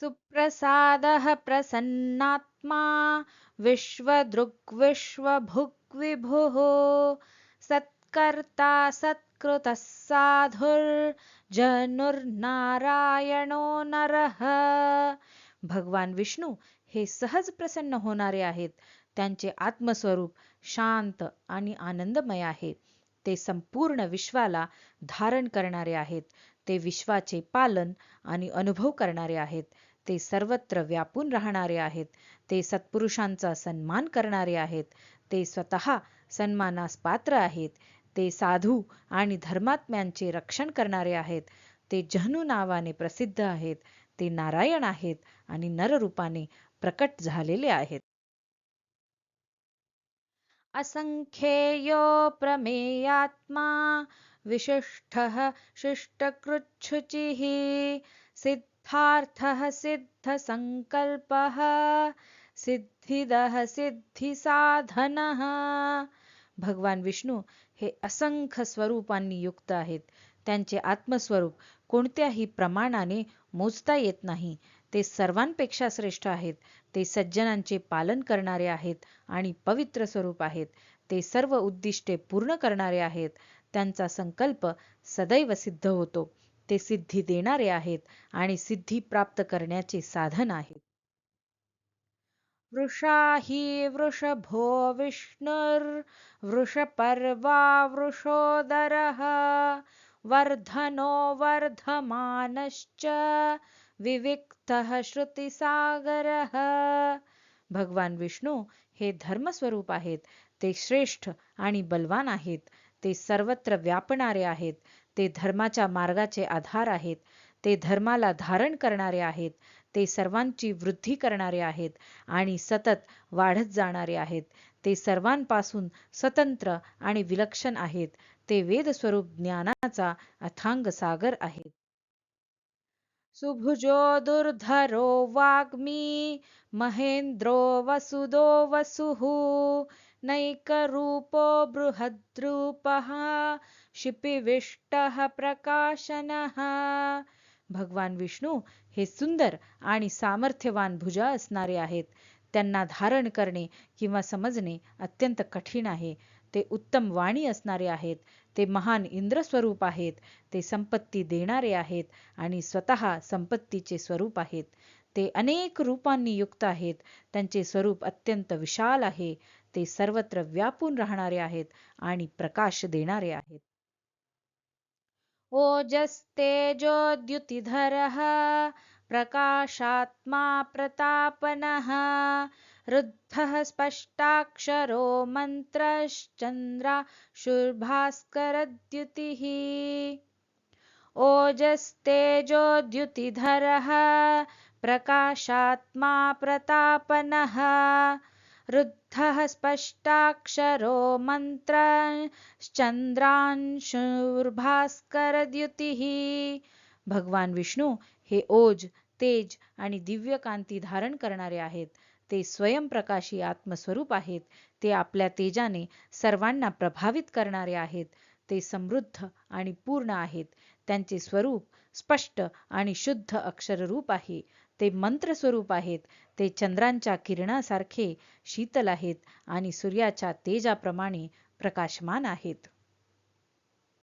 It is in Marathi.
सुप्रसादः प्रसन्नात्मा विश्वदृग्विश्वभुग्विभुः सत्कर्ता सत्कृतः साधुर्जनुर्नारायणो नरः. भगवान विष्णू हे सहज प्रसन्न होणारे आहेत. त्यांचे आत्मस्वरूप शांत आणि आनंदमय आहे. ते संपूर्ण विश्वाला धारण करणारे आहेत. ते विश्वाचे पालन आणि अनुभव करणारे आहेत. ते सर्वत्र व्यापून राहणारे आहेत. ते सत्पुरुषांचा सन्मान करणारे आहेत. ते स्वतः सन्मानास पात्र आहेत. ते साधू आणि धर्मात्म्यांचे रक्षण करणारे आहेत. ते जन्नू नावाने प्रसिद्ध आहेत. ते नारायण आहेत आणि नररूपाने प्रकट झालेले आहेत. असंख्येयो प्रमेयात्मा विशिष्टः शिष्टकृच्छुचिः सिद्धार्थः सिद्धसंकल्पः सिद्धिदः सिद्धिसाधनः. भगवान विष्णू हे असंख्य स्वरूपांनी युक्त आहेत. त्यांचे आत्मस्वरूप कोणत्याही प्रमाणाने मोजता येत नाही. ते सर्वांपेक्षा श्रेष्ठ आहेत. ते सज्जनांचे पालन करणारे आहेत आणि पवित्र स्वरूप आहेत. ते सर्व उद्दिष्टे पूर्ण करणारे आहेत. त्यांचा संकल्प सदैव सिद्ध होतो. ते सिद्धी देणारे आहेत आणि सिद्धी प्राप्त करण्याचे साधन आहेत. वृषा हि वृषभो विष्णुर्वृषपर्वा वृषोदरः वर्धनो वर्धमानश्च विविक्तः श्रुतिसागरः. भगवान विष्णू हे धर्मस्वरूप आहेत. ते श्रेष्ठ आणि बलवान आहेत. ते सर्वत्र व्यापणारे आहेत. ते धर्माच्या मार्गाचे आधार आहेत. ते धर्माला धारण करणारे आहेत. ते सर्वांची वृद्धी करणारे आहेत आणि सतत वाढत जाणारे आहेत. ते सर्वांपासून स्वतंत्र आणि विलक्षण आहेत. ते वेदस्वरूप ज्ञानाचा अथांग सागर आहेत. सुभुजो दुर्धरो वाग्मी महेंद्रो वसुदो वसुः नैकरूपो बृहद्रूपः शिपिविष्टः प्रकाशनः. भगवान विष्णू हे सुंदर आणि सामर्थ्यवान भुजा असणारे आहेत. त्यांना धारण करणे किंवा समजणे अत्यंत कठीण आहे. ते उत्तम वाणी असणारे आहेत. ते महान इंद्रस्वरूप आहेत. ते संपत्ती देणारे आहेत आणि स्वतः संपत्तीचे स्वरूप आहेत. ते अनेक रूपांनी युक्त आहेत. त्यांचे स्वरूप अत्यंत विशाल आहे. ते सर्वत्र व्यापून राहणारे आहेत आणि प्रकाश देणारे आहेत. ओजस्तेजोद्युतिधरः प्रकाशात्मा प्रतापनः रुद्धः स्पष्टाक्षरो मंत्रश्चन्द्राशुर्भास्करद्युतिः. ओजस्तेजोद्युतिधरः प्रकाशात्मा प्रतापनः रुद्धः स्पष्टाक्षरो मंत्रश्चन्द्रांशुर्भास्करद्युतिः. भगवान विष्णू हे ओज, तेज आणि दिव्य कांती धारण करणारे आहेत. ते स्वयंप्रकाशी आत्मस्वरूप आहेत. ते आपल्या तेजाने सर्वांना प्रभावित करणारे आहेत. ते समृद्ध आणि पूर्ण आहेत. त्यांचे स्वरूप स्पष्ट आणि शुद्ध अक्षररूप आहे. ते मंत्र स्वरूप आहेत. ते चंद्रांच्या किरणासारखे शीतल आहेत आणि सूर्याच्या तेजाप्रमाणे प्रकाशमान आहेत.